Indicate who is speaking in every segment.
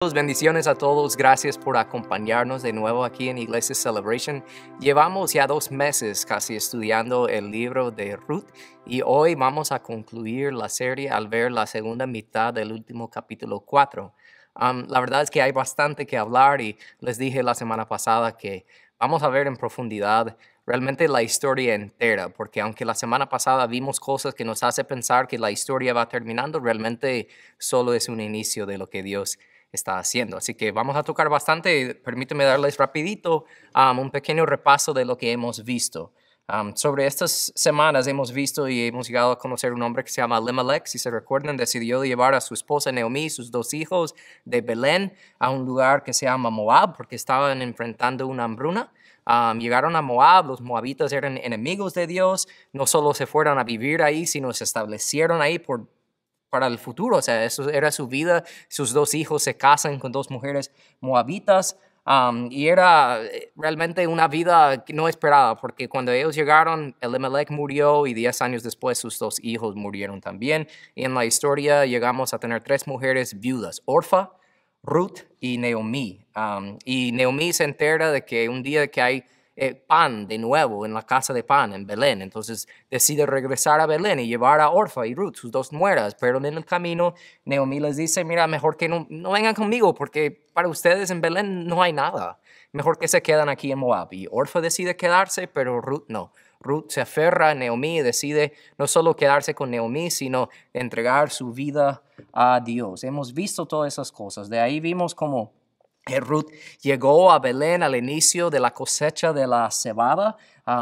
Speaker 1: Bendiciones a todos, gracias por acompañarnos de nuevo aquí en Iglesia Celebration. Llevamos ya 2 meses casi estudiando el libro de Ruth y hoy vamos a concluir la serie al ver la segunda mitad del último capítulo 4. La verdad es que hay bastante que hablar y les dije la semana pasada que vamos a ver en profundidad realmente la historia entera, porque aunque la semana pasada vimos cosas que nos hace pensar que la historia va terminando, realmente solo es un inicio de lo que Dios está haciendo. Así que vamos a tocar bastante. Permíteme darles rapidito un pequeño repaso de lo que hemos visto. Sobre estas semanas hemos visto y hemos llegado a conocer un hombre que se llama Elimelech. Si se recuerdan, decidió llevar a su esposa Naomi y sus 2 hijos de Belén a un lugar que se llama Moab porque estaban enfrentando una hambruna. Llegaron a Moab, los moabitas eran enemigos de Dios, no solo se fueron a vivir ahí, sino se establecieron ahí para el futuro. O sea, eso era su vida. Sus 2 hijos se casan con 2 mujeres moabitas. Y era realmente una vida no esperada, porque cuando ellos llegaron, Elimelech murió y 10 años después sus 2 hijos murieron también. Y en la historia llegamos a tener 3 mujeres viudas, Orfa, Ruth y Naomi. Y Naomi se entera de que un día que hay pan de nuevo en la casa de pan en Belén. Entonces decide regresar a Belén y llevar a Orfa y Ruth, sus 2 nueras. Pero en el camino, Naomi les dice, mira, mejor que no vengan conmigo porque para ustedes en Belén no hay nada. Mejor que se quedan aquí en Moab. Y Orfa decide quedarse, pero Ruth no. Ruth se aferra a Naomi y decide no solo quedarse con Naomi, sino entregar su vida a Dios. Hemos visto todas esas cosas. De ahí vimos cómo Ruth llegó a Belén al inicio de la cosecha de la cebada.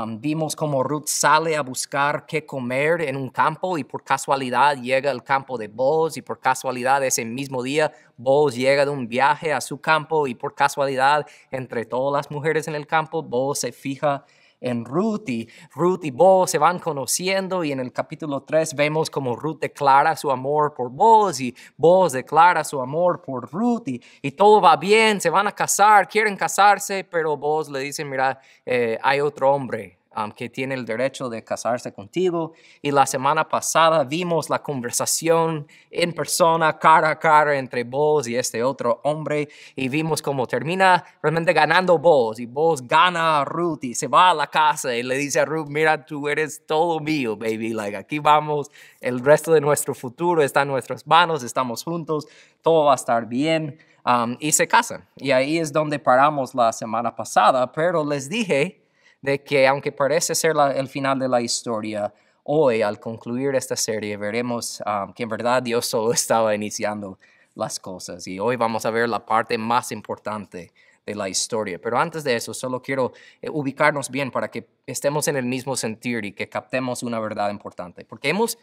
Speaker 1: Vimos cómo Ruth sale a buscar qué comer en un campo y por casualidad llega al campo de Boaz y por casualidad ese mismo día Boaz llega de un viaje a su campo y por casualidad entre todas las mujeres en el campo Boaz se fija en Ruth y Boaz se van conociendo y en el capítulo 3 vemos como Ruth declara su amor por Boaz y Boaz declara su amor por Ruth y todo va bien, se van a casar, quieren casarse, pero Boaz le dice, mira, hay otro hombre que tiene el derecho de casarse contigo. Y la semana pasada vimos la conversación en persona, cara a cara entre Boaz y este otro hombre y vimos cómo termina realmente ganando Boaz y Boaz gana a Ruth y se va a la casa y le dice a Ruth, mira, tú eres todo mío, baby, like aquí vamos, el resto de nuestro futuro está en nuestras manos, estamos juntos, todo va a estar bien. Y se casan y ahí es donde paramos la semana pasada, pero les dije de que aunque parece ser el final de la historia, hoy al concluir esta serie veremos que en verdad Dios solo estaba iniciando las cosas y hoy vamos a ver la parte más importante de la historia. Pero antes de eso, solo quiero ubicarnos bien para que estemos en el mismo sentir y que captemos una verdad importante, porque hemos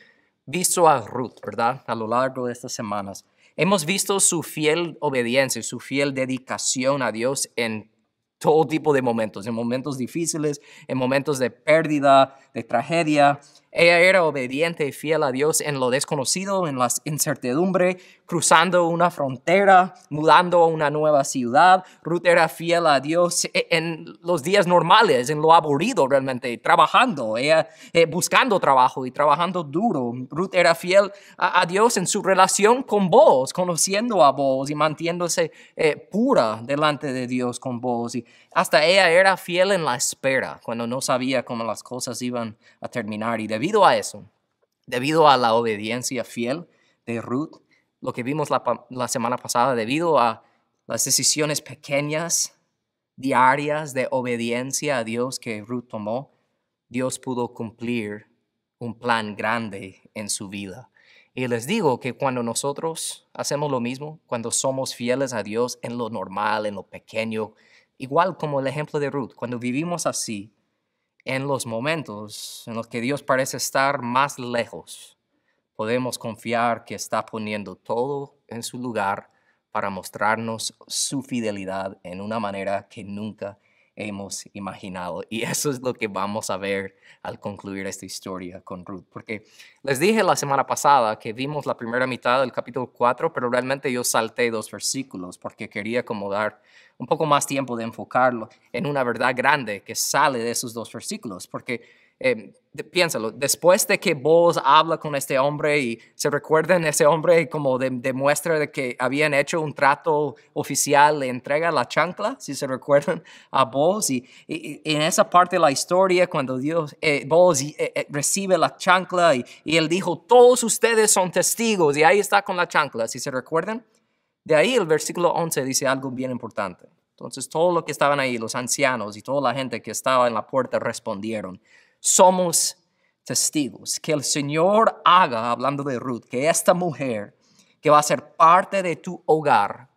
Speaker 1: visto a Ruth, ¿verdad? A lo largo de estas semanas. Hemos visto su fiel obediencia, su fiel dedicación a Dios en todo tipo de momentos, en momentos difíciles, en momentos de pérdida, de tragedia. Ella era obediente y fiel a Dios en lo desconocido, en la incertidumbre, cruzando una frontera, mudando a una nueva ciudad. Ruth era fiel a Dios en los días normales, en lo aburrido realmente, trabajando, ella buscando trabajo y trabajando duro. Ruth era fiel a Dios en su relación con Boaz, conociendo a Boaz y manteniéndose pura delante de Dios con Boaz. Y hasta ella era fiel en la espera, cuando no sabía cómo las cosas iban a terminar. Y debido a eso, debido a la obediencia fiel de Ruth, lo que vimos la semana pasada, debido a las decisiones pequeñas, diarias de obediencia a Dios que Ruth tomó, Dios pudo cumplir un plan grande en su vida. Y les digo que cuando nosotros hacemos lo mismo, cuando somos fieles a Dios en lo normal, en lo pequeño, igual como el ejemplo de Ruth, cuando vivimos así, en los momentos en los que Dios parece estar más lejos, podemos confiar que está poniendo todo en su lugar para mostrarnos su fidelidad en una manera que nunca hemos imaginado. Y eso es lo que vamos a ver al concluir esta historia con Ruth. Porque les dije la semana pasada que vimos la primera mitad del capítulo 4, pero realmente yo salté 2 versículos porque quería como dar un poco más tiempo de enfocarlo en una verdad grande que sale de esos 2 versículos. Porque Piénsalo, después de que Boaz habla con este hombre y se recuerdan ese hombre como demuestra de que habían hecho un trato oficial, le entrega la chancla, si se recuerdan a Boaz. Y en esa parte de la historia, cuando Boaz recibe la chancla y él dijo, todos ustedes son testigos, y ahí está con la chancla, si se recuerdan. De ahí el versículo 11 dice algo bien importante. Entonces todos los que estaban ahí, los ancianos y toda la gente que estaba en la puerta respondieron, somos testigos. Que el Señor haga, hablando de Ruth, que esta mujer que va a ser parte de tu hogar,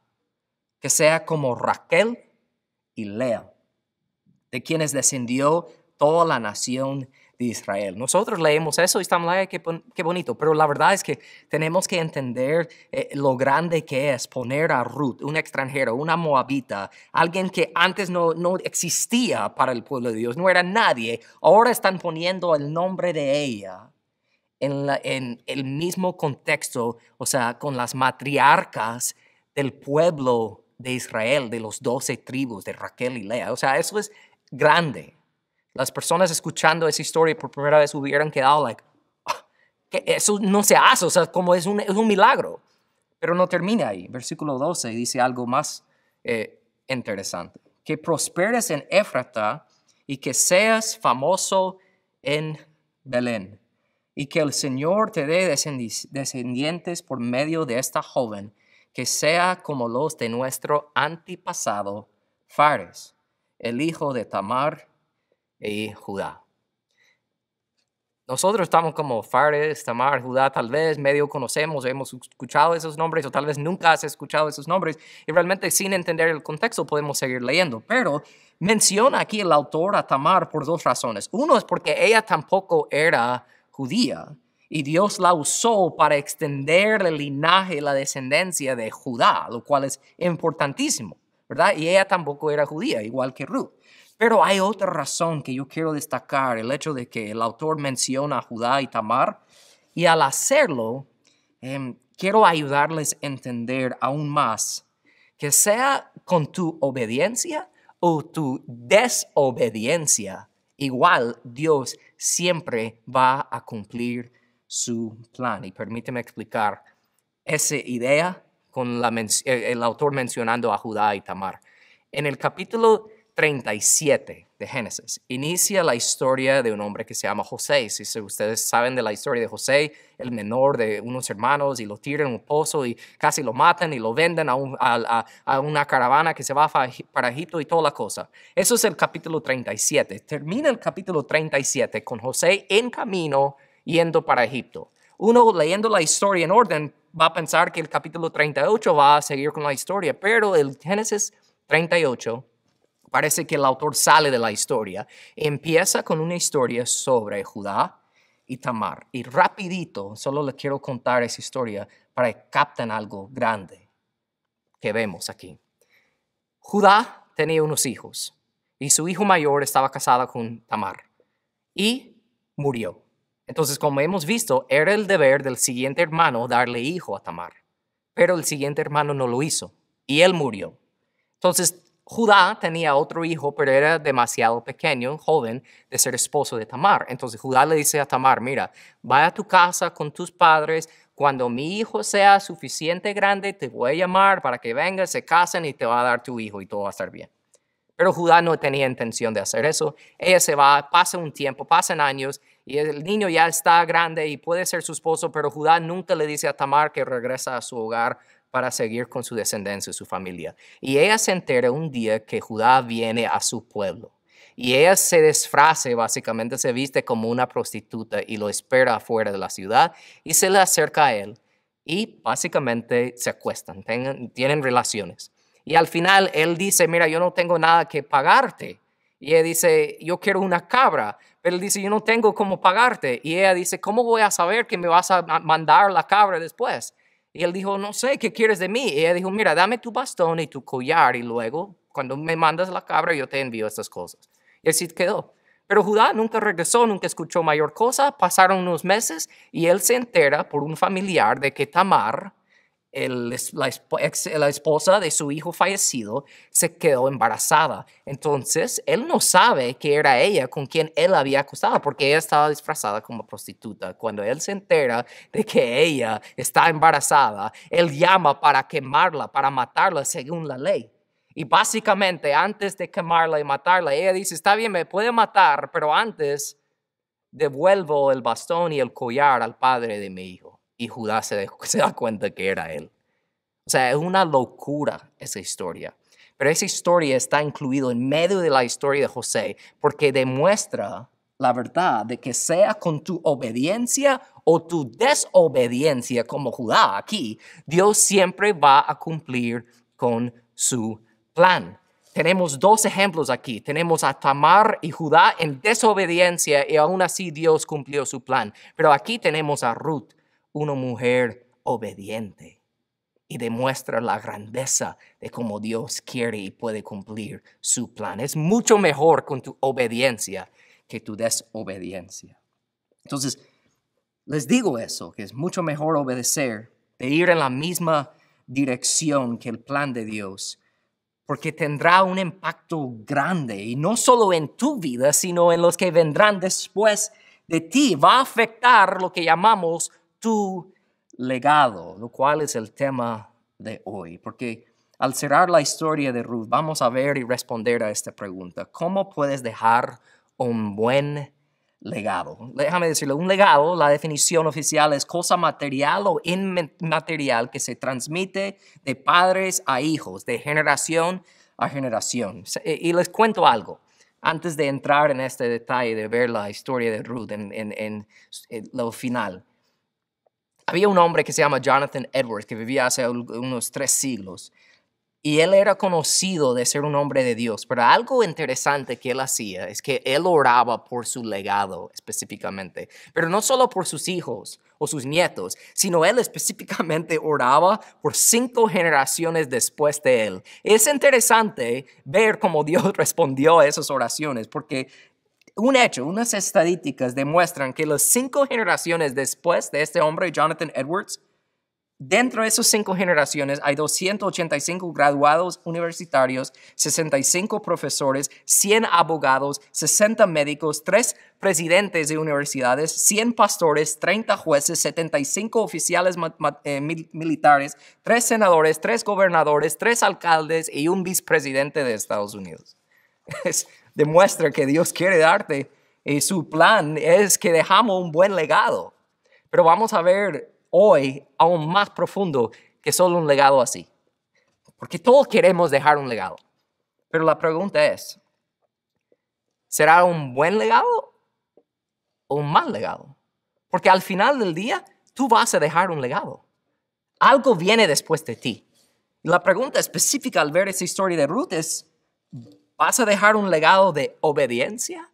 Speaker 1: que sea como Raquel y Lea, de quienes descendió toda la nación de Israel. Nosotros leemos eso y estamos, ay, qué bonito, pero la verdad es que tenemos que entender lo grande que es poner a Ruth, un extranjero, una moabita, alguien que antes no existía para el pueblo de Dios, no era nadie, ahora están poniendo el nombre de ella en el mismo contexto, o sea, con las matriarcas del pueblo de Israel, de los 12 tribus de Raquel y Lea. O sea, eso es grande. Las personas escuchando esa historia por primera vez hubieran quedado like, que eso no se hace, o sea, como es un milagro. Pero no termina ahí. Versículo 12 dice algo más interesante. Que prosperes en Éfrata y que seas famoso en Belén. Y que el Señor te dé descendientes por medio de esta joven, que sea como los de nuestro antepasado Fares, el hijo de Tamar y Judá. Nosotros estamos como Fares, Tamar, Judá, tal vez medio conocemos, hemos escuchado esos nombres o tal vez nunca has escuchado esos nombres y realmente sin entender el contexto podemos seguir leyendo. Pero menciona aquí el autor a Tamar por dos razones. Uno es porque ella tampoco era judía y Dios la usó para extender el linaje, la descendencia de Judá, lo cual es importantísimo, ¿verdad? Y ella tampoco era judía, igual que Ruth. Pero hay otra razón que yo quiero destacar, el hecho de que el autor menciona a Judá y Tamar, y al hacerlo, quiero ayudarles a entender aún más que sea con tu obediencia o tu desobediencia, igual Dios siempre va a cumplir su plan. Y permíteme explicar esa idea con el autor mencionando a Judá y Tamar. En el capítulo 37 de Génesis inicia la historia de un hombre que se llama José. Si ustedes saben de la historia de José, el menor de unos hermanos, y lo tiran en un pozo y casi lo matan y lo venden a una caravana que se va para Egipto y toda la cosa. Eso es el capítulo 37. Termina el capítulo 37 con José en camino yendo para Egipto. Uno leyendo la historia en orden va a pensar que el capítulo 38 va a seguir con la historia, pero el Génesis 38 parece que el autor sale de la historia. Empieza con una historia sobre Judá y Tamar. Y rapidito, solo les quiero contar esa historia para que capten algo grande que vemos aquí. Judá tenía unos hijos y su hijo mayor estaba casado con Tamar y murió. Entonces, como hemos visto, era el deber del siguiente hermano darle hijo a Tamar. Pero el siguiente hermano no lo hizo y él murió. Entonces, Judá tenía otro hijo, pero era demasiado pequeño, joven, de ser esposo de Tamar. Entonces Judá le dice a Tamar, mira, vaya a tu casa con tus padres, cuando mi hijo sea suficiente grande, te voy a llamar para que vengas, se casen y te va a dar tu hijo y todo va a estar bien. Pero Judá no tenía intención de hacer eso. Ella se va, pasa un tiempo, pasan años, y el niño ya está grande y puede ser su esposo, pero Judá nunca le dice a Tamar que regresa a su hogar para seguir con su descendencia, su familia. Y ella se entera un día que Judá viene a su pueblo. Y ella se disfraza, básicamente se viste como una prostituta y lo espera afuera de la ciudad y se le acerca a él. Y básicamente se acuestan, tienen relaciones. Y al final él dice, mira, yo no tengo nada que pagarte. Y ella dice, yo quiero una cabra. Pero él dice, yo no tengo cómo pagarte. Y ella dice, ¿cómo voy a saber que me vas a mandar la cabra después? Y él dijo, no sé, ¿qué quieres de mí? Y ella dijo, mira, dame tu bastón y tu collar y luego, cuando me mandas la cabra, yo te envío estas cosas. Y así quedó. Pero Judá nunca regresó, nunca escuchó mayor cosa. Pasaron unos meses y él se entera por un familiar de que Tamar la esposa de su hijo fallecido se quedó embarazada. Entonces, él no sabe que era ella con quien él había acostado, porque ella estaba disfrazada como prostituta. Cuando él se entera de que ella está embarazada, él llama para quemarla, para matarla según la ley. Y básicamente, antes de quemarla y matarla, ella dice, está bien, me puede matar, pero antes devuelvo el bastón y el collar al padre de mi hijo. Y Judá se da cuenta que era él. O sea, es una locura esa historia. Pero esa historia está incluida en medio de la historia de José porque demuestra la verdad de que sea con tu obediencia o tu desobediencia como Judá aquí, Dios siempre va a cumplir con su plan. Tenemos dos ejemplos aquí. Tenemos a Tamar y Judá en desobediencia y aún así Dios cumplió su plan. Pero aquí tenemos a Ruth, una mujer obediente, y demuestra la grandeza de cómo Dios quiere y puede cumplir su plan. Es mucho mejor con tu obediencia que tu desobediencia. Entonces, les digo eso, que es mucho mejor obedecer, de ir en la misma dirección que el plan de Dios, porque tendrá un impacto grande, y no solo en tu vida, sino en los que vendrán después de ti. Va a afectar lo que llamamos tu legado, lo cual es el tema de hoy, porque al cerrar la historia de Ruth, vamos a ver y responder a esta pregunta. ¿Cómo puedes dejar un buen legado? Déjame decirlo, un legado, la definición oficial es cosa material o inmaterial que se transmite de padres a hijos, de generación a generación. Y les cuento algo. Antes de entrar en este detalle de ver la historia de Ruth en lo final, había un hombre que se llama Jonathan Edwards que vivía hace unos 3 siglos. Y él era conocido de ser un hombre de Dios, pero algo interesante que él hacía es que él oraba por su legado específicamente, pero no solo por sus hijos o sus nietos, sino él específicamente oraba por 5 generaciones después de él. Es interesante ver cómo Dios respondió a esas oraciones, porque un hecho, unas estadísticas demuestran que las 5 generaciones después de este hombre, Jonathan Edwards, dentro de esas 5 generaciones hay 285 graduados universitarios, 65 profesores, 100 abogados, 60 médicos, 3 presidentes de universidades, 100 pastores, 30 jueces, 75 oficiales militares, 3 senadores, 3 gobernadores, 3 alcaldes y un vicepresidente de Estados Unidos. Demuestra que Dios quiere darte y su plan es que dejamos un buen legado. Pero vamos a ver hoy aún más profundo que solo un legado así. Porque todos queremos dejar un legado. Pero la pregunta es, ¿será un buen legado o un mal legado? Porque al final del día, tú vas a dejar un legado. Algo viene después de ti. Y la pregunta específica al ver esa historia de Ruth es, ¿vas a dejar un legado de obediencia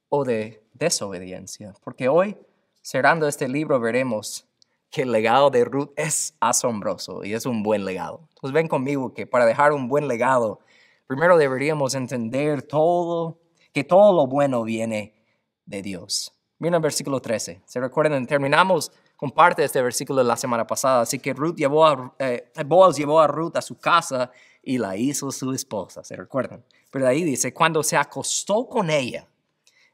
Speaker 1: o de desobediencia? Porque hoy, cerrando este libro, veremos que el legado de Ruth es asombroso y es un buen legado. Entonces ven conmigo que para dejar un buen legado, primero deberíamos entender que todo lo bueno viene de Dios. Miren el versículo 13. ¿Se recuerdan? Terminamos con parte de este versículo de la semana pasada. Así que Boaz llevó a Ruth a su casa y la hizo su esposa. ¿Se recuerdan? Pero ahí dice, cuando se acostó con ella,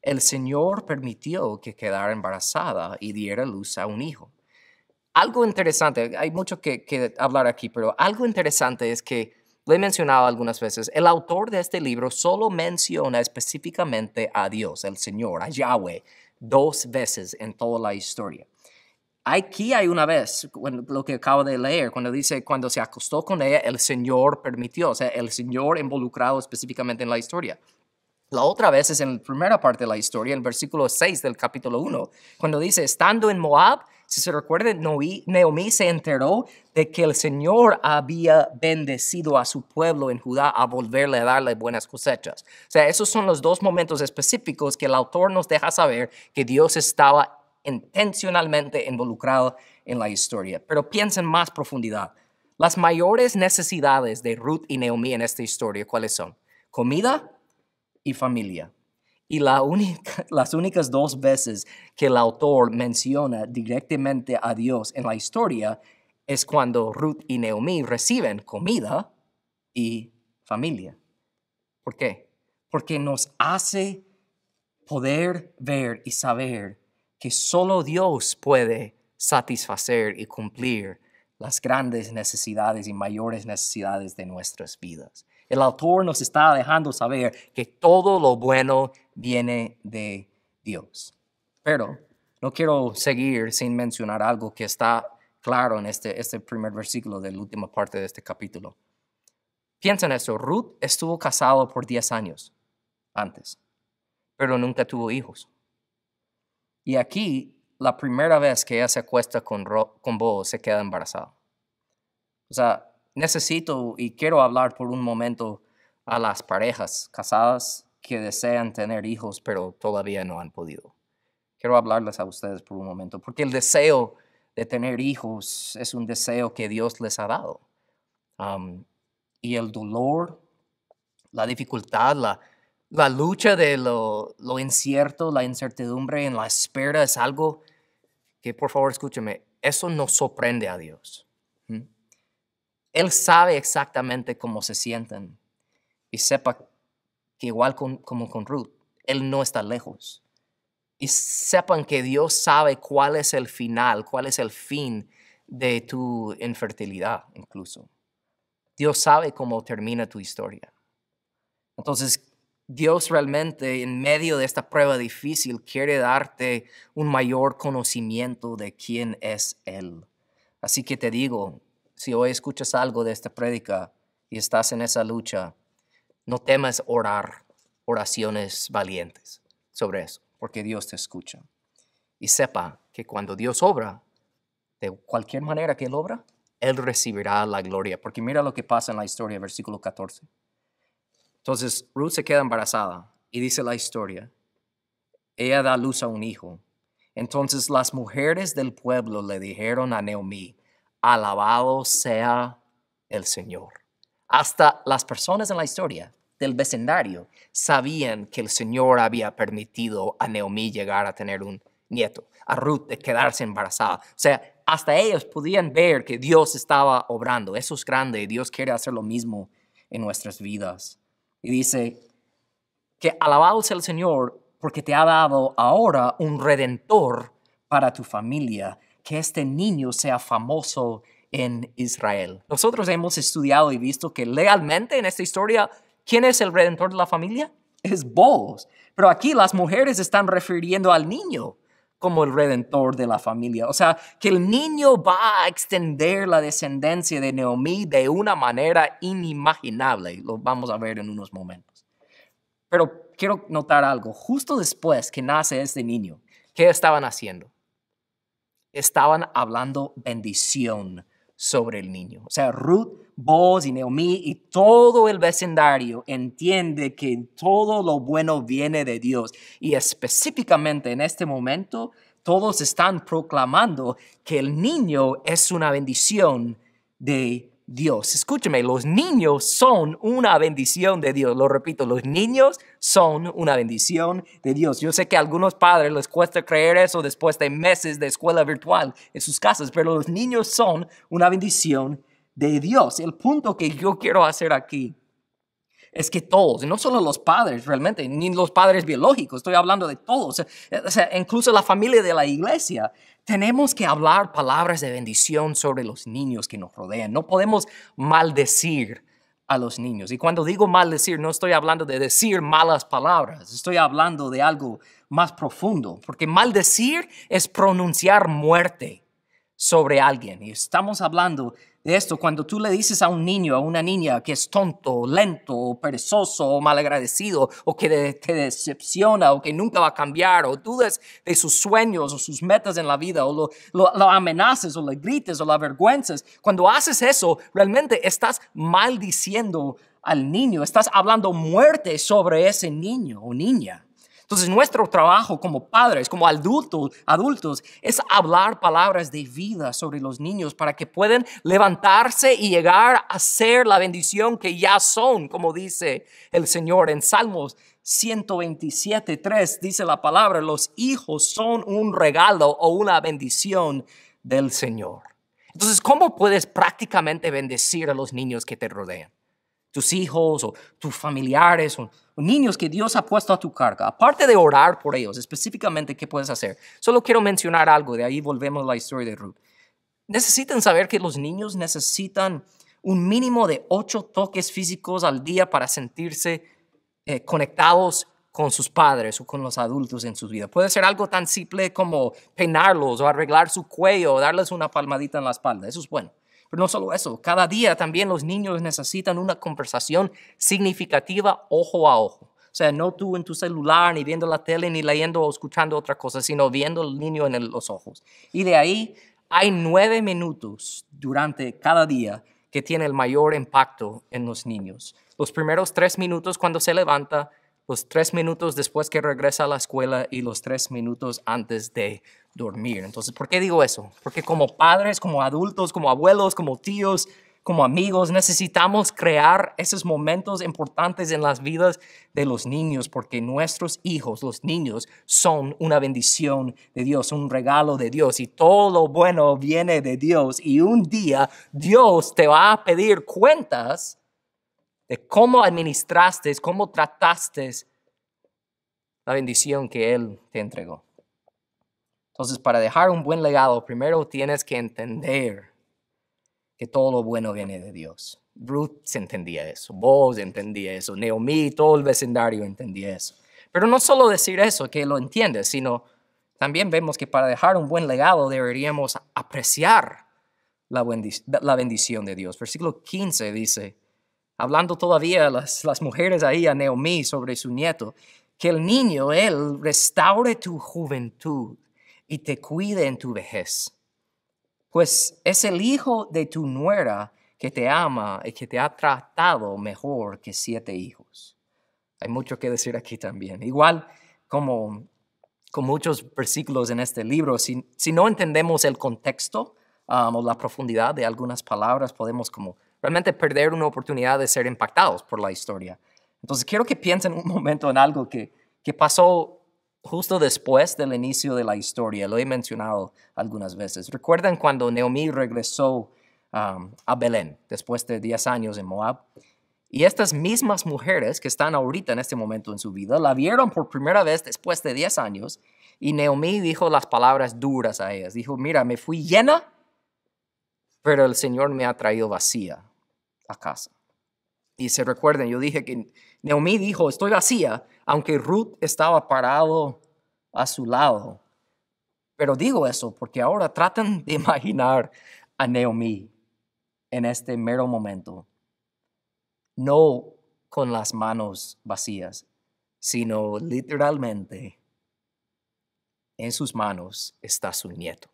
Speaker 1: el Señor permitió que quedara embarazada y diera luz a un hijo. Algo interesante, hay mucho que hablar aquí, pero algo interesante es que, lo he mencionado algunas veces, el autor de este libro solo menciona específicamente a Dios, el Señor, a Yahweh, 2 veces en toda la historia. Aquí hay una vez, lo que acabo de leer, cuando dice, cuando se acostó con ella, el Señor permitió, o sea, el Señor involucrado específicamente en la historia. La otra vez es en la primera parte de la historia, en el versículo 6 del capítulo 1, cuando dice, estando en Moab, si se recuerdan, Naomi se enteró de que el Señor había bendecido a su pueblo en Judá a volverle a darle buenas cosechas. O sea, esos son los 2 momentos específicos que el autor nos deja saber que Dios estaba intencionalmente involucrado en la historia. Pero piensa en más profundidad. Las mayores necesidades de Ruth y Naomi en esta historia, ¿cuáles son? Comida y familia. Y las únicas 2 veces que el autor menciona directamente a Dios en la historia es cuando Ruth y Naomi reciben comida y familia. ¿Por qué? Porque nos hace poder ver y saber que solo Dios puede satisfacer y cumplir las grandes necesidades y mayores necesidades de nuestras vidas. El autor nos está dejando saber que todo lo bueno viene de Dios. Pero no quiero seguir sin mencionar algo que está claro en este primer versículo de la última parte de este capítulo. Piensa en eso. Ruth estuvo casada por 10 años antes, pero nunca tuvo hijos. Y aquí, la primera vez que ella se acuesta con Boaz, se queda embarazada. O sea, necesito y quiero hablar por un momento a las parejas casadas que desean tener hijos, pero todavía no han podido. Quiero hablarles a ustedes por un momento, porque el deseo de tener hijos es un deseo que Dios les ha dado. Y el dolor, la dificultad, la lucha de lo incierto, la incertidumbre en la espera es algo que, por favor, escúcheme, eso no sorprende a Dios. Él sabe exactamente cómo se sienten y sepa que igual como con Ruth, Él no está lejos. Y sepan que Dios sabe cuál es el final, cuál es el fin de tu infertilidad incluso. Dios sabe cómo termina tu historia. Entonces, Dios realmente en medio de esta prueba difícil quiere darte un mayor conocimiento de quién es Él. Así que te digo, si hoy escuchas algo de esta prédica y estás en esa lucha, no temas orar oraciones valientes sobre eso, porque Dios te escucha. Y sepa que cuando Dios obra, de cualquier manera que Él obra, Él recibirá la gloria. Porque mira lo que pasa en la historia, versículo 14. Entonces Ruth se queda embarazada y dice la historia. Ella da luz a un hijo. Entonces las mujeres del pueblo le dijeron a Naomi, alabado sea el Señor. Hasta las personas en la historia del vecindario sabían que el Señor había permitido a Naomi llegar a tener un nieto, a Ruth de quedarse embarazada. O sea, hasta ellos podían ver que Dios estaba obrando. Eso es grande y Dios quiere hacer lo mismo en nuestras vidas. Y dice que alabado sea el Señor porque te ha dado ahora un redentor para tu familia, que este niño sea famoso en Israel. Nosotros hemos estudiado y visto que legalmente en esta historia, ¿quién es el redentor de la familia? Es Boaz. Pero aquí las mujeres están refiriendo al niño como el redentor de la familia. O sea, que el niño va a extender la descendencia de Naomi de una manera inimaginable. Lo vamos a ver en unos momentos. Pero quiero notar algo. Justo después que nace este niño, ¿qué estaban haciendo? Estaban hablando bendición sobre el niño. O sea, Ruth, Boaz y Naomi y todo el vecindario entiende que todo lo bueno viene de Dios. Y específicamente en este momento, todos están proclamando que el niño es una bendición de Dios. Escúchame, los niños son una bendición de Dios. Lo repito, los niños son una bendición de Dios. Yo sé que a algunos padres les cuesta creer eso después de meses de escuela virtual en sus casas, pero los niños son una bendición de Dios. El punto que yo quiero hacer aquí es que todos, y no solo los padres realmente, ni los padres biológicos, estoy hablando de todos, o sea, incluso la familia de la iglesia, tenemos que hablar palabras de bendición sobre los niños que nos rodean. No podemos maldecir a los niños. Y cuando digo maldecir, no estoy hablando de decir malas palabras, estoy hablando de algo más profundo, porque maldecir es pronunciar muerte sobre alguien. Y estamos hablando de esto cuando tú le dices a un niño, a una niña que es tonto, lento, perezoso o malagradecido o que te decepciona o que nunca va a cambiar o dudas de sus sueños o sus metas en la vida o lo amenaces o le grites o la avergüences. Cuando haces eso, realmente estás maldiciendo al niño, estás hablando muerte sobre ese niño o niña. Entonces, nuestro trabajo como padres, como adultos, es hablar palabras de vida sobre los niños para que puedan levantarse y llegar a ser la bendición que ya son, como dice el Señor en Salmos 127:3, dice la palabra, los hijos son un regalo o una bendición del Señor. Entonces, ¿cómo puedes prácticamente bendecir a los niños que te rodean? Tus hijos o tus familiares o niños que Dios ha puesto a tu carga. Aparte de orar por ellos, específicamente, ¿qué puedes hacer? Solo quiero mencionar algo, de ahí volvemos a la historia de Ruth. Necesitan saber que los niños necesitan un mínimo de 8 toques físicos al día para sentirse conectados con sus padres o con los adultos en su vida. Puede ser algo tan simple como peinarlos o arreglar su cuello o darles una palmadita en la espalda. Eso es bueno. Pero no solo eso, cada día también los niños necesitan una conversación significativa ojo a ojo. O sea, no tú en tu celular, ni viendo la tele, ni leyendo o escuchando otra cosa, sino viendo al niño en los ojos. Y de ahí hay 9 minutos durante cada día que tiene el mayor impacto en los niños. Los primeros 3 minutos cuando se levanta, los 3 minutos después que regresa a la escuela y los 3 minutos antes de dormir. Entonces, ¿por qué digo eso? Porque como padres, como adultos, como abuelos, como tíos, como amigos, necesitamos crear esos momentos importantes en las vidas de los niños, porque nuestros hijos, los niños, son una bendición de Dios, un regalo de Dios, y todo lo bueno viene de Dios. Y un día Dios te va a pedir cuentas de cómo administraste, cómo trataste la bendición que Él te entregó. Entonces, para dejar un buen legado, primero tienes que entender que todo lo bueno viene de Dios. Ruth se entendía eso, Boaz entendía eso, Naomi, todo el vecindario entendía eso. Pero no solo decir eso, que lo entiendes, sino también vemos que para dejar un buen legado deberíamos apreciar la bendición de Dios. Versículo 15 dice, hablando todavía las mujeres ahí a Naomi sobre su nieto, que el niño, él, restaure tu juventud y te cuide en tu vejez. Pues es el hijo de tu nuera que te ama y que te ha tratado mejor que 7 hijos. Hay mucho que decir aquí también. Igual como con muchos versículos en este libro, si no entendemos el contexto o la profundidad de algunas palabras, podemos como realmente perder una oportunidad de ser impactados por la historia. Entonces quiero que piensen un momento en algo que pasó justo después del inicio de la historia. Lo he mencionado algunas veces. ¿Recuerdan cuando Naomi regresó a Belén después de 10 años en Moab? Y estas mismas mujeres que están ahorita en este momento en su vida, la vieron por primera vez después de 10 años y Naomi dijo las palabras duras a ellas. Dijo, mira, me fui llena, pero el Señor me ha traído vacía a casa. Y se recuerden, yo dije que Naomi dijo, estoy vacía, aunque Ruth estaba parado a su lado. Pero digo eso porque ahora tratan de imaginar a Naomi en este mero momento. No con las manos vacías, sino literalmente en sus manos está su nieto.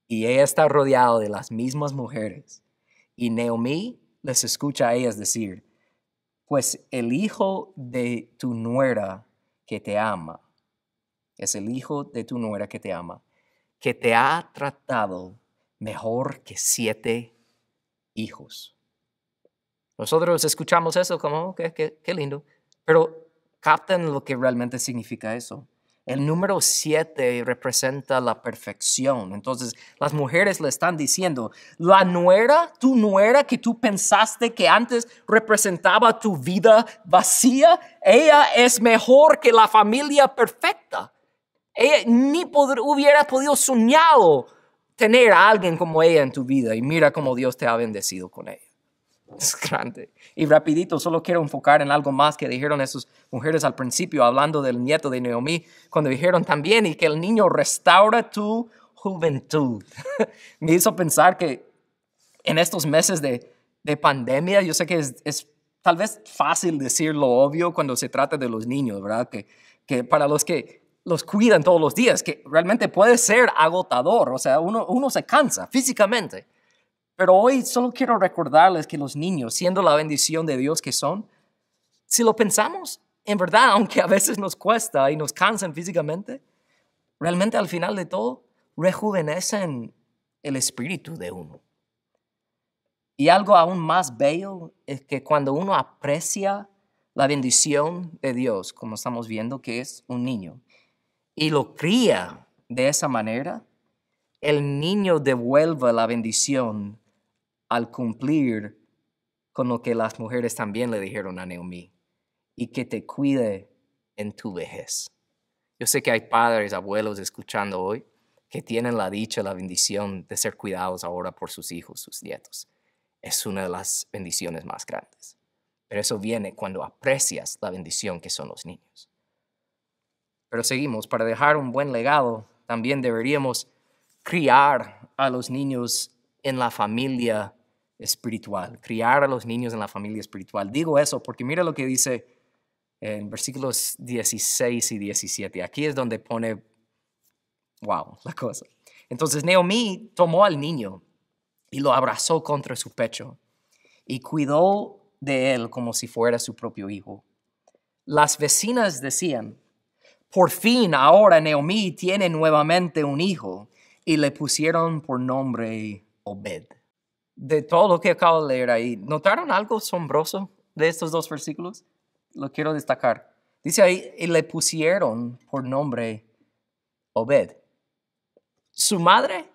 Speaker 1: Y ella está rodeada de las mismas mujeres. Y Naomi les escucha a ellas decir, pues el hijo de tu nuera que te ama, es el hijo de tu nuera que te ama, que te ha tratado mejor que 7 hijos. Nosotros escuchamos eso como, qué lindo, pero captan lo que realmente significa eso. El número 7 representa la perfección. Entonces, las mujeres le están diciendo, la nuera, tu nuera que tú pensaste que antes representaba tu vida vacía, ella es mejor que la familia perfecta. Ella ni hubiera podido soñar tener a alguien como ella en tu vida. Y mira cómo Dios te ha bendecido con ella. Es grande. Y rapidito, solo quiero enfocar en algo más que dijeron esas mujeres al principio, hablando del nieto de Naomi, cuando dijeron también, y que el niño restaura tu juventud. Me hizo pensar que en estos meses de pandemia, yo sé que es tal vez fácil decir lo obvio cuando se trata de los niños, ¿verdad? Que para los que los cuidan todos los días, que realmente puede ser agotador, o sea, uno se cansa físicamente. Pero hoy solo quiero recordarles que los niños, siendo la bendición de Dios que son, si lo pensamos, en verdad, aunque a veces nos cuesta y nos cansan físicamente, realmente al final de todo, rejuvenecen el espíritu de uno. Y algo aún más bello es que cuando uno aprecia la bendición de Dios, como estamos viendo que es un niño, y lo cría de esa manera, el niño devuelva la bendición al cumplir con lo que las mujeres también le dijeron a Naomi, y que te cuide en tu vejez. Yo sé que hay padres, abuelos escuchando hoy que tienen la dicha, la bendición de ser cuidados ahora por sus hijos, sus nietos. Es una de las bendiciones más grandes. Pero eso viene cuando aprecias la bendición que son los niños. Pero seguimos, para dejar un buen legado, también deberíamos criar a los niños en la familia espiritual. Criar a los niños en la familia espiritual. Digo eso porque mira lo que dice en versículos 16 y 17. Aquí es donde pone, wow, la cosa. Entonces Naomi tomó al niño y lo abrazó contra su pecho y cuidó de él como si fuera su propio hijo. Las vecinas decían, por fin ahora Naomi tiene nuevamente un hijo, y le pusieron por nombre Obed. De todo lo que acabo de leer ahí, ¿notaron algo asombroso de estos dos versículos? Lo quiero destacar. Dice ahí, y le pusieron por nombre Obed. Su madre,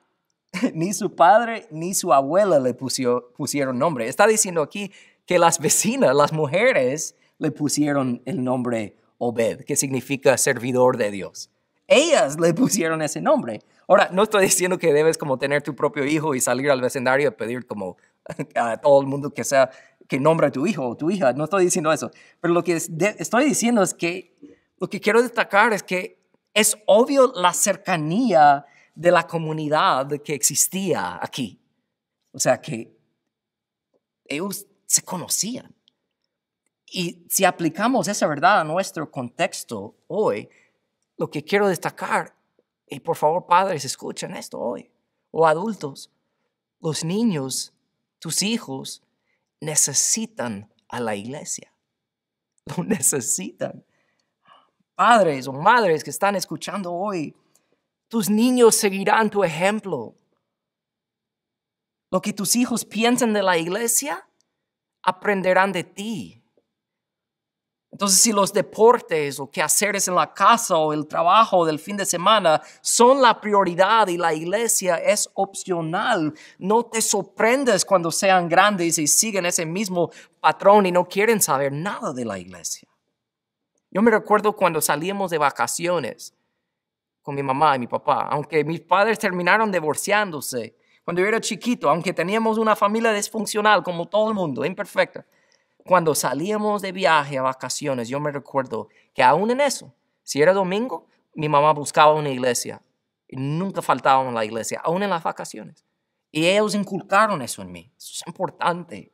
Speaker 1: ni su padre, ni su abuela le pusieron nombre. Está diciendo aquí que las vecinas, las mujeres, le pusieron el nombre Obed, que significa servidor de Dios. Ellas le pusieron ese nombre. Ahora, no estoy diciendo que debes como tener tu propio hijo y salir al vecindario y pedir como a todo el mundo que nombra a tu hijo o tu hija. No estoy diciendo eso. Pero lo que estoy diciendo es que lo que quiero destacar es que es obvio la cercanía de la comunidad que existía aquí. O sea, que ellos se conocían. Y si aplicamos esa verdad a nuestro contexto hoy, lo que quiero destacar, y por favor padres escuchen esto hoy, o adultos, los niños, tus hijos, necesitan a la iglesia. Lo necesitan. Padres o madres que están escuchando hoy, tus niños seguirán tu ejemplo. Lo que tus hijos piensan de la iglesia, aprenderán de ti. Entonces, si los deportes o quehaceres en la casa o el trabajo del fin de semana son la prioridad y la iglesia es opcional, no te sorprendes cuando sean grandes y siguen ese mismo patrón y no quieren saber nada de la iglesia. Yo me recuerdo cuando salíamos de vacaciones con mi mamá y mi papá, aunque mis padres terminaron divorciándose cuando yo era chiquito, aunque teníamos una familia disfuncional como todo el mundo, imperfecta. Cuando salíamos de viaje a vacaciones, yo me recuerdo que aún en eso, si era domingo, mi mamá buscaba una iglesia y nunca faltábamos en la iglesia, aún en las vacaciones. Y ellos inculcaron eso en mí. Eso es importante.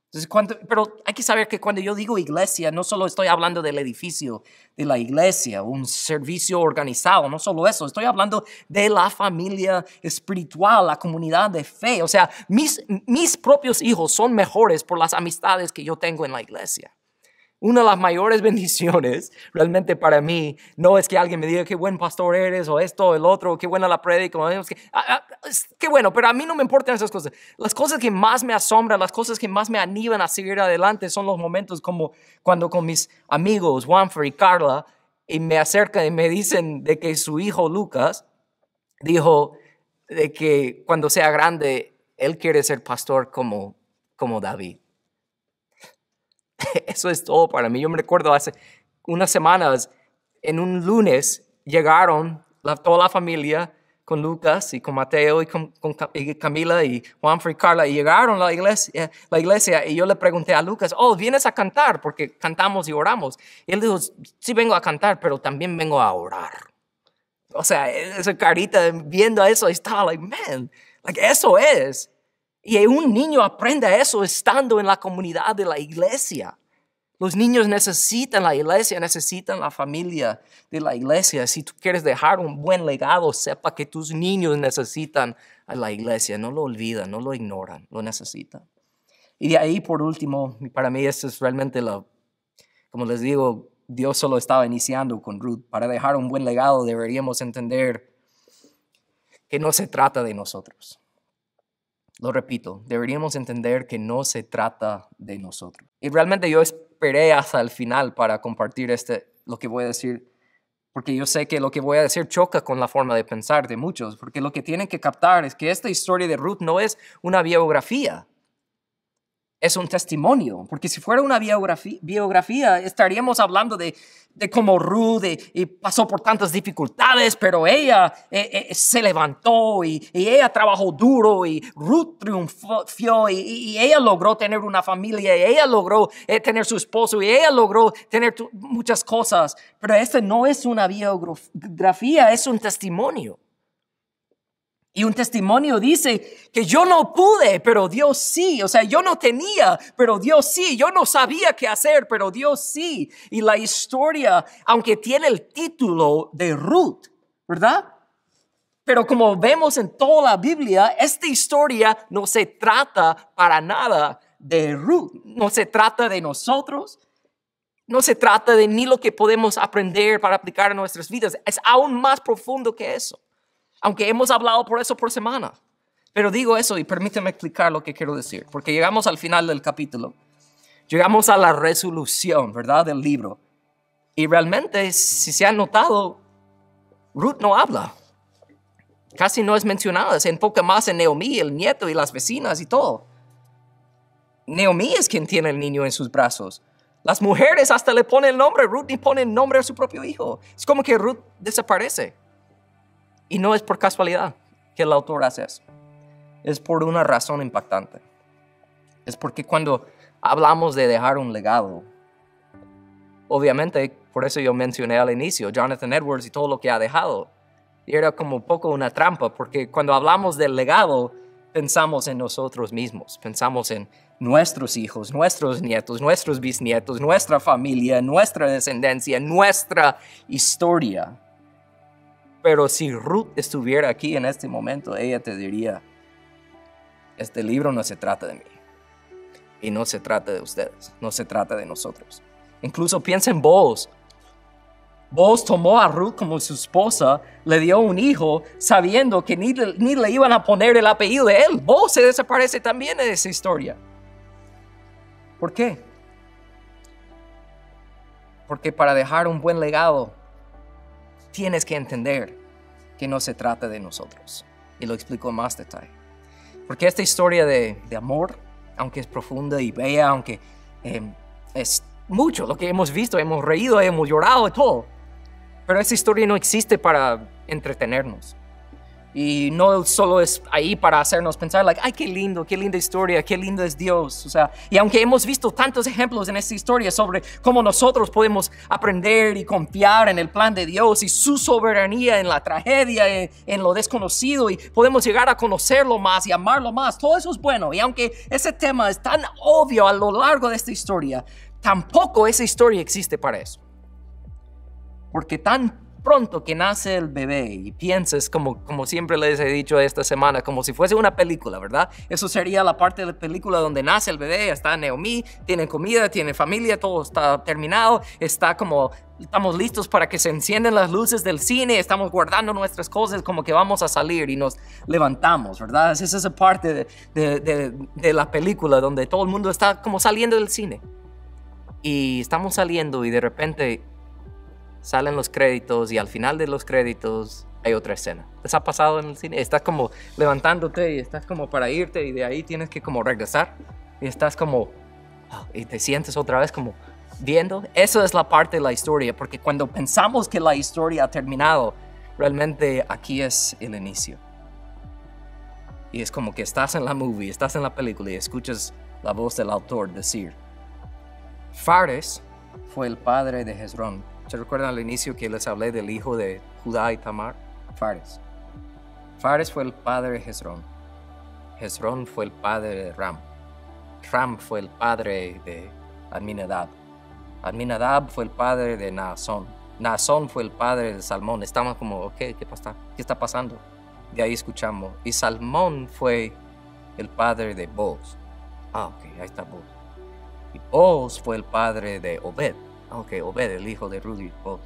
Speaker 1: Entonces, pero hay que saber que cuando yo digo iglesia, no solo estoy hablando del edificio de la iglesia, un servicio organizado, no solo eso, estoy hablando de la familia espiritual, la comunidad de fe. O sea, mis propios hijos son mejores por las amistades que yo tengo en la iglesia. Una de las mayores bendiciones realmente para mí no es que alguien me diga qué buen pastor eres o esto o el otro, qué buena la prédica. Qué bueno, pero a mí no me importan esas cosas. Las cosas que más me asombran, las cosas que más me animan a seguir adelante son los momentos como cuando con mis amigos Juanfer y Carla y me acercan y me dicen de que su hijo Lucas dijo de que cuando sea grande él quiere ser pastor como David. Eso es todo para mí. Yo me recuerdo hace unas semanas, en un lunes, llegaron toda la familia con Lucas y con Mateo y Camila y Juanfer y Carla, y llegaron a la iglesia y yo le pregunté a Lucas, ¿vienes a cantar? Porque cantamos y oramos. Y él dijo, sí vengo a cantar, pero también vengo a orar. O sea, esa carita viendo eso, estaba like, man, eso es. Y un niño aprende eso estando en la comunidad de la iglesia. Los niños necesitan la iglesia, necesitan la familia de la iglesia. Si tú quieres dejar un buen legado, sepa que tus niños necesitan a la iglesia. No lo olvidan, no lo ignoran, lo necesitan. Y de ahí, por último, para mí esto es realmente como les digo, Dios solo estaba iniciando con Ruth. Para dejar un buen legado deberíamos entender que no se trata de nosotros. Lo repito, deberíamos entender que no se trata de nosotros. Y realmente yo esperé hasta el final para compartir lo que voy a decir, porque yo sé que lo que voy a decir choca con la forma de pensar de muchos, porque lo que tienen que captar es que esta historia de Ruth no es una biografía, es un testimonio, porque si fuera una biografía estaríamos hablando de cómo Ruth pasó por tantas dificultades, pero ella se levantó y ella trabajó duro y Ruth triunfó y ella logró tener una familia y ella logró tener su esposo y ella logró tener muchas cosas, pero esta no es una biografía, es un testimonio. Y un testimonio dice que yo no pude, pero Dios sí. O sea, yo no tenía, pero Dios sí. Yo no sabía qué hacer, pero Dios sí. Y la historia, aunque tiene el título de Ruth, ¿verdad? Pero como vemos en toda la Biblia, esta historia no se trata para nada de Ruth. No se trata de nosotros. No se trata de ni lo que podemos aprender para aplicar en nuestras vidas. Es aún más profundo que eso. Aunque hemos hablado por eso por semana. Pero digo eso y permíteme explicar lo que quiero decir. Porque llegamos al final del capítulo. Llegamos a la resolución, ¿verdad? Del libro. Y realmente, si se han notado, Ruth no habla. Casi no es mencionada. Se enfoca más en Naomi, el nieto y las vecinas y todo. Naomi es quien tiene el niño en sus brazos. Las mujeres hasta le ponen el nombre. Ruth ni pone el nombre a su propio hijo. Es como que Ruth desaparece. Y no es por casualidad que el autor hace eso. Es por una razón impactante. Es porque cuando hablamos de dejar un legado, obviamente, por eso yo mencioné al inicio, Jonathan Edwards y todo lo que ha dejado. Y era como un poco una trampa, porque cuando hablamos del legado, pensamos en nosotros mismos. Pensamos en nuestros hijos, nuestros nietos, nuestros bisnietos, nuestra familia, nuestra descendencia, nuestra historia. Pero si Ruth estuviera aquí en este momento, ella te diría, este libro no se trata de mí. Y no se trata de ustedes, no se trata de nosotros. Incluso piensa en Boaz. Boaz tomó a Ruth como su esposa, le dio un hijo, sabiendo que ni le iban a poner el apellido de él. Boaz se desaparece también en esa historia. ¿Por qué? Porque para dejar un buen legado, tienes que entender que no se trata de nosotros. Y lo explico en más detalle. Porque esta historia de amor, aunque es profunda y bella, aunque es mucho lo que hemos visto, hemos reído, hemos llorado y todo. Pero esta historia no existe para entretenernos. Y no solo es ahí para hacernos pensar, ay, qué lindo, qué linda historia, qué lindo es Dios. O sea, y aunque hemos visto tantos ejemplos en esta historia sobre cómo nosotros podemos aprender y confiar en el plan de Dios y su soberanía en la tragedia, en lo desconocido, y podemos llegar a conocerlo más y amarlo más, todo eso es bueno. Y aunque ese tema es tan obvio a lo largo de esta historia, tampoco esa historia existe para eso. Porque tan pronto que nace el bebé y piensas, como siempre les he dicho esta semana, como si fuese una película, ¿verdad? Eso sería la parte de la película donde nace el bebé, está Naomi, tiene comida, tiene familia, todo está terminado, estamos listos para que se enciendan las luces del cine, estamos guardando nuestras cosas como que vamos a salir y nos levantamos, ¿verdad? Es esa parte de la película donde todo el mundo está como saliendo del cine. Y estamos saliendo y de repente salen los créditos y al final de los créditos hay otra escena. ¿Les ha pasado en el cine? Estás como levantándote y estás como para irte y de ahí tienes que como regresar y estás como y te sientes otra vez como viendo. Eso es la parte de la historia, porque cuando pensamos que la historia ha terminado, realmente aquí es el inicio. Y es como que estás en la movie, estás en la película y escuchas la voz del autor decir: Fares fue el padre de Hezrón. ¿Se recuerdan al inicio que les hablé del hijo de Judá y Tamar? Fares. Fares fue el padre de Hezrón. Hezrón fue el padre de Ram. Ram fue el padre de Aminadab. Aminadab fue el padre de Naasón. Naasón fue el padre de Salmón. Estamos como, ok, ¿qué está pasando? De ahí escuchamos. Y Salmón fue el padre de Boaz. Ok, ahí está Boaz. Y Boaz fue el padre de Obed. Ok, Obed, el hijo de Ruth y Boaz.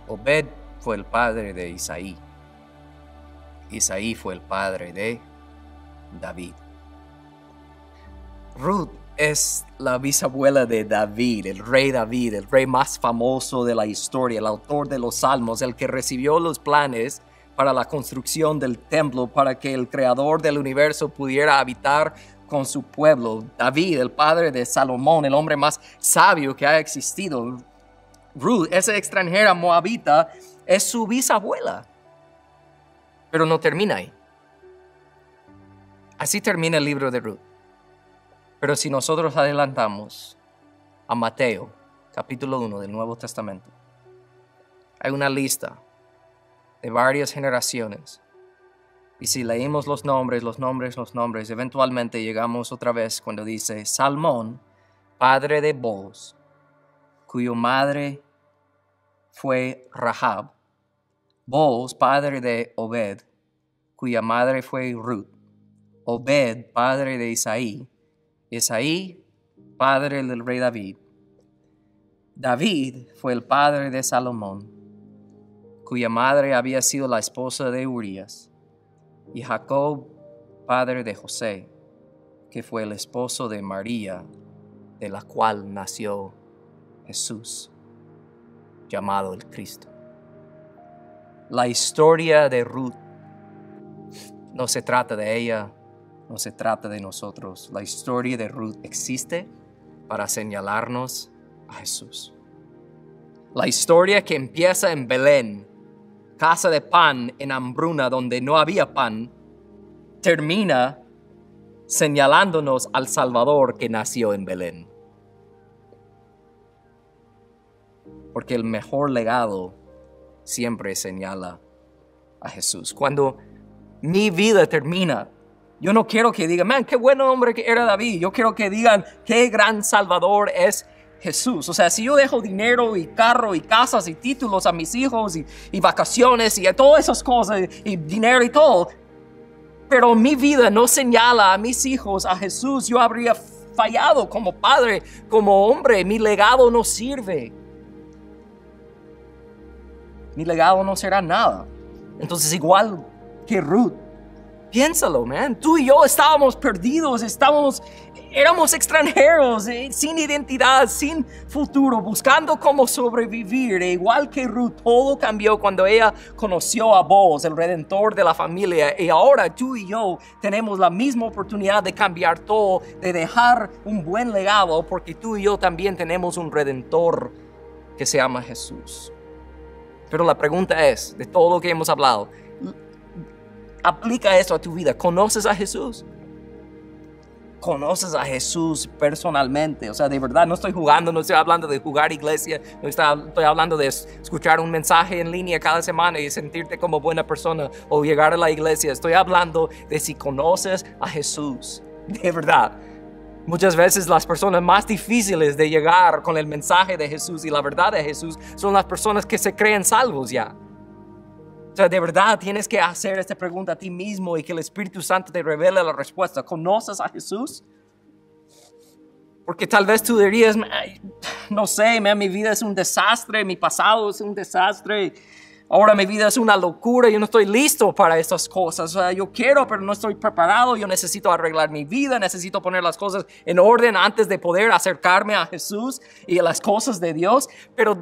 Speaker 1: Obed fue el padre de Isaí. Isaí fue el padre de David. Ruth es la bisabuela de David, el rey más famoso de la historia, el autor de los Salmos, el que recibió los planes para la construcción del templo, para que el creador del universo pudiera habitar con su pueblo. David, el padre de Salomón, el hombre más sabio que ha existido. Ruth, esa extranjera moabita, es su bisabuela. Pero no termina ahí. Así termina el libro de Ruth. Pero si nosotros adelantamos a Mateo, capítulo 1 del Nuevo Testamento, hay una lista de varias generaciones. Y si leímos los nombres, eventualmente llegamos otra vez cuando dice Salmón, padre de Booz, cuya madre fue Rahab. Booz, padre de Obed, cuya madre fue Ruth. Obed, padre de Isaí. Isaí, padre del rey David. David fue el padre de Salomón, cuya madre había sido la esposa de Urías. Y Jacob, padre de José, que fue el esposo de María, de la cual nació Jesús, llamado el Cristo. La historia de Ruth no se trata de ella, no se trata de nosotros. La historia de Ruth existe para señalarnos a Jesús. La historia que empieza en Belén, casa de pan en hambruna donde no había pan, termina señalándonos al Salvador que nació en Belén. Porque el mejor legado siempre señala a Jesús. Cuando mi vida termina, yo no quiero que digan, man, qué buen hombre que era David. Yo quiero que digan, qué gran Salvador es Jesús. O sea, si yo dejo dinero y carro y casas y títulos a mis hijos y vacaciones y todas esas cosas y dinero y todo, pero mi vida no señala a mis hijos a Jesús, yo habría fallado como padre, como hombre. Mi legado no sirve. Mi legado no será nada. Entonces, igual que Ruth, piénsalo, man. Tú y yo estábamos perdidos, éramos extranjeros, sin identidad, sin futuro, buscando cómo sobrevivir. E igual que Ruth, todo cambió cuando ella conoció a Booz, el redentor de la familia. Y ahora tú y yo tenemos la misma oportunidad de cambiar todo, de dejar un buen legado, porque tú y yo también tenemos un redentor que se llama Jesús. Pero la pregunta es, de todo lo que hemos hablado, aplica eso a tu vida. ¿Conoces a Jesús? ¿Conoces a Jesús personalmente? O sea, de verdad, no estoy jugando, no estoy hablando de jugar iglesia, no estoy hablando de escuchar un mensaje en línea cada semana y sentirte como buena persona o llegar a la iglesia. Estoy hablando de si conoces a Jesús, de verdad. Muchas veces las personas más difíciles de llegar con el mensaje de Jesús y la verdad de Jesús son las personas que se creen salvos ya. O sea, de verdad tienes que hacer esta pregunta a ti mismo y que el Espíritu Santo te revele la respuesta. ¿Conoces a Jesús? Porque tal vez tú dirías, no sé, mi vida es un desastre, mi pasado es un desastre, ahora mi vida es una locura, yo no estoy listo para estas cosas. O sea, yo quiero, pero no estoy preparado, yo necesito arreglar mi vida, necesito poner las cosas en orden antes de poder acercarme a Jesús y a las cosas de Dios. Pero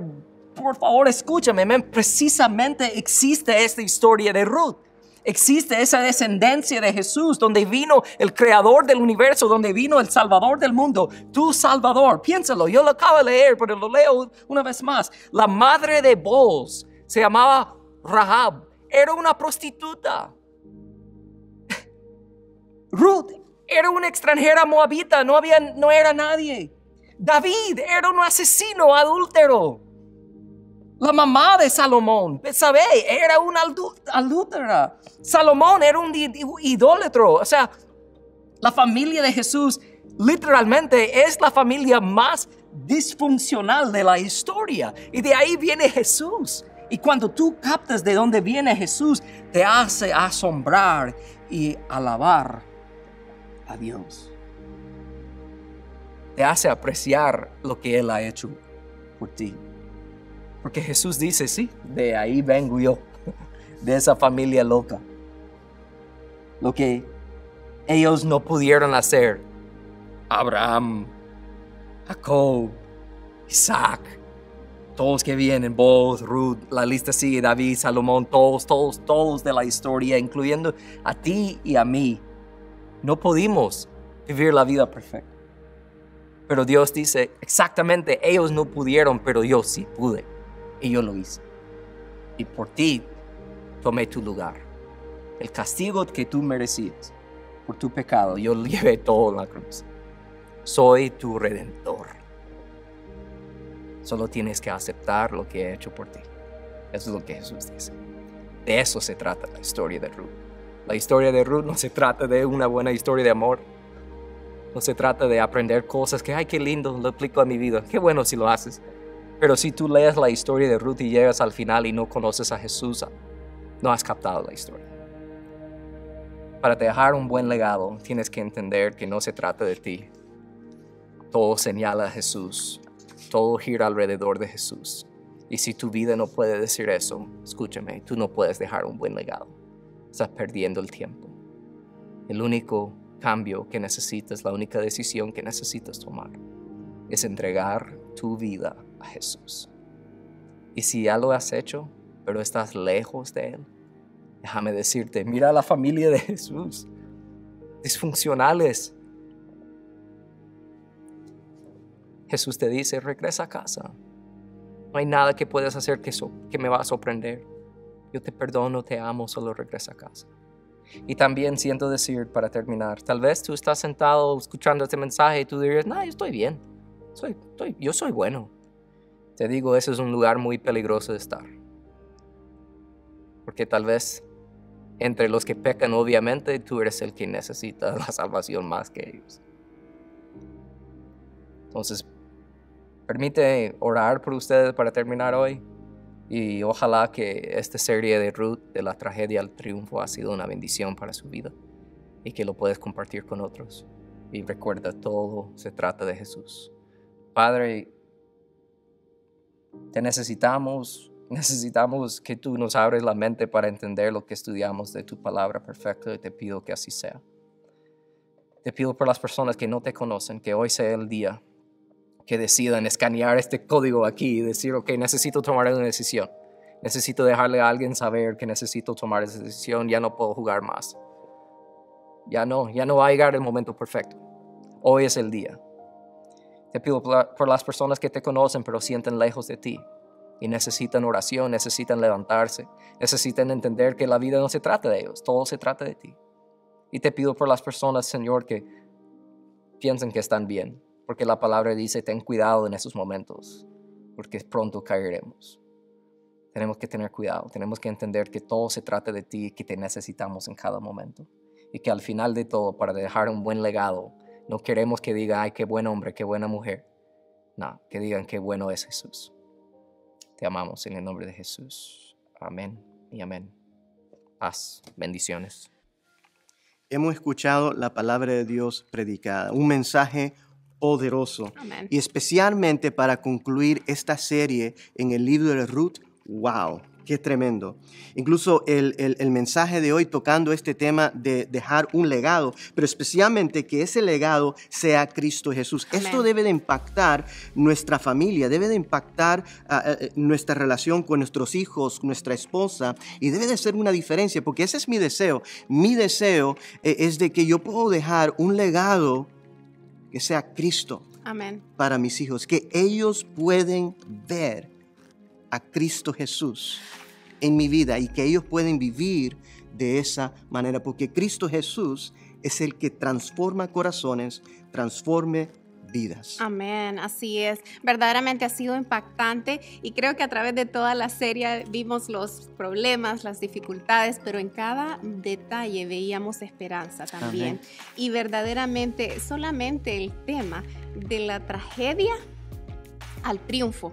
Speaker 1: por favor, escúchame, precisamente existe esta historia de Ruth. Existe esa descendencia de Jesús, donde vino el creador del universo, donde vino el salvador del mundo, tu salvador. Piénsalo, yo lo acabo de leer, pero lo leo una vez más. La madre de Booz se llamaba Rahab, era una prostituta. Ruth era una extranjera moabita, no era nadie. David era un asesino adúltero. La mamá de Salomón, Betsabé, era una adúltera. Salomón era un idólatro. O sea, la familia de Jesús literalmente es la familia más disfuncional de la historia. Y de ahí viene Jesús. Y cuando tú captas de dónde viene Jesús, te hace asombrar y alabar a Dios. Te hace apreciar lo que Él ha hecho por ti. Porque Jesús dice, sí, de ahí vengo yo, de esa familia loca. Lo que ellos no pudieron hacer, Abraham, Jacob, Isaac, todos que vienen, Boaz, Ruth, la lista sigue, David, Salomón, todos de la historia, incluyendo a ti y a mí. No pudimos vivir la vida perfecta. Pero Dios dice, exactamente, ellos no pudieron, pero yo sí pude. Y yo lo hice. Y por ti tomé tu lugar. El castigo que tú merecías por tu pecado, yo lo llevé todo en la cruz. Soy tu redentor. Solo tienes que aceptar lo que he hecho por ti. Eso es lo que Jesús dice. De eso se trata la historia de Ruth. La historia de Ruth no se trata de una buena historia de amor. No se trata de aprender cosas que, ay, qué lindo, lo aplico a mi vida. Qué bueno si lo haces. Pero si tú lees la historia de Ruth y llegas al final y no conoces a Jesús, no has captado la historia. Para dejar un buen legado, tienes que entender que no se trata de ti. Todo señala a Jesús. Todo gira alrededor de Jesús. Y si tu vida no puede decir eso, escúchame, tú no puedes dejar un buen legado. Estás perdiendo el tiempo. El único cambio que necesitas, la única decisión que necesitas tomar, es entregar tu vida a Jesús. Y si ya lo has hecho, pero estás lejos de Él, déjame decirte, mira a la familia de Jesús, disfuncionales. Jesús te dice, regresa a casa. No hay nada que puedas hacer que me va a sorprender. Yo te perdono, te amo, solo regresa a casa. Y también siento decir, para terminar, tal vez tú estás sentado escuchando este mensaje y tú dirías, no, yo estoy bien. Yo soy bueno. Te digo, ese es un lugar muy peligroso de estar. Porque tal vez entre los que pecan, obviamente, tú eres el que necesita la salvación más que ellos. Entonces, permite orar por ustedes para terminar hoy. Y ojalá que esta serie de Ruth, de la tragedia al triunfo, ha sido una bendición para su vida. Y que lo puedes compartir con otros. Y recuerda, todo se trata de Jesús. Padre, te necesitamos que tú nos abres la mente para entender lo que estudiamos de tu palabra perfecta, y te pido que así sea. Te pido por las personas que no te conocen, que hoy sea el día que decidan escanear este código aquí y decir, ok, necesito tomar una decisión. Necesito dejarle a alguien saber que necesito tomar esa decisión, ya no puedo jugar más. Ya no va a llegar el momento perfecto. Hoy es el día. Te pido por las personas que te conocen pero sienten lejos de ti y necesitan oración, necesitan levantarse, necesitan entender que la vida no se trata de ellos, todo se trata de ti. Y te pido por las personas, Señor, que piensan que están bien, porque la palabra dice, ten cuidado en esos momentos, porque pronto caeremos. Tenemos que tener cuidado, tenemos que entender que todo se trata de ti y que te necesitamos en cada momento. Y que al final de todo, para dejar un buen legado, no queremos que digan, ay, qué buen hombre, qué buena mujer. No, que digan qué bueno es Jesús. Te amamos en el nombre de Jesús. Amén y amén. Paz, bendiciones.
Speaker 2: Hemos escuchado la palabra de Dios predicada, un mensaje poderoso.
Speaker 3: Amén.
Speaker 2: Y especialmente para concluir esta serie en el libro de Ruth, wow, qué tremendo. Incluso el mensaje de hoy tocando este tema de dejar un legado, pero especialmente que ese legado sea Cristo Jesús.
Speaker 3: Amén.
Speaker 2: Esto debe de impactar nuestra familia, debe de impactar nuestra relación con nuestros hijos, nuestra esposa, y debe de ser una diferencia, porque ese es mi deseo. Mi deseo es de que yo puedo dejar un legado que sea Cristo.
Speaker 3: Amén.
Speaker 2: Para mis hijos, que ellos pueden ver a Cristo Jesús en mi vida y que ellos pueden vivir de esa manera, porque Cristo Jesús es el que transforma corazones, transforme vidas.
Speaker 3: Amén, así es. Verdaderamente ha sido impactante y creo que a través de toda la serie vimos los problemas, las dificultades, pero en cada detalle veíamos esperanza también.
Speaker 2: Amén.
Speaker 3: Y verdaderamente solamente el tema de la tragedia al triunfo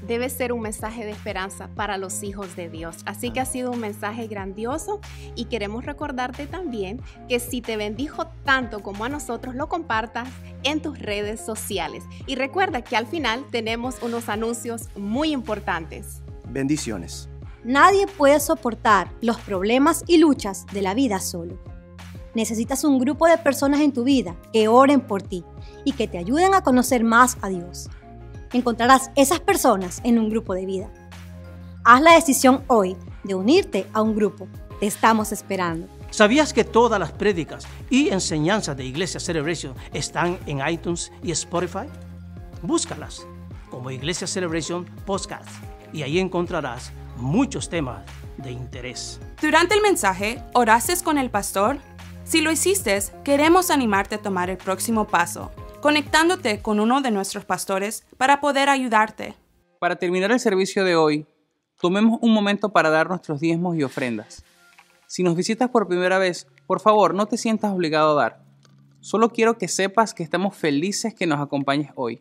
Speaker 3: debe ser un mensaje de esperanza para los hijos de Dios. Así que ha sido un mensaje grandioso y queremos recordarte también que si te bendijo tanto como a nosotros, lo compartas en tus redes sociales. Y recuerda que al final tenemos unos anuncios muy importantes.
Speaker 2: Bendiciones.
Speaker 4: Nadie puede soportar los problemas y luchas de la vida solo. Necesitas un grupo de personas en tu vida que oren por ti, y que te ayuden a conocer más a Dios. Encontrarás esas personas en un grupo de vida. Haz la decisión hoy de unirte a un grupo. Te estamos esperando.
Speaker 5: ¿Sabías que todas las prédicas y enseñanzas de Iglesia Celebration están en iTunes y Spotify? Búscalas como Iglesia Celebration Podcast y ahí encontrarás muchos temas de interés.
Speaker 6: Durante el mensaje, ¿oraste con el pastor? Si lo hiciste, queremos animarte a tomar el próximo paso, conectándote con uno de nuestros pastores para poder ayudarte.
Speaker 7: Para terminar el servicio de hoy, tomemos un momento para dar nuestros diezmos y ofrendas. Si nos visitas por primera vez, por favor, no te sientas obligado a dar. Solo quiero que sepas que estamos felices que nos acompañes hoy.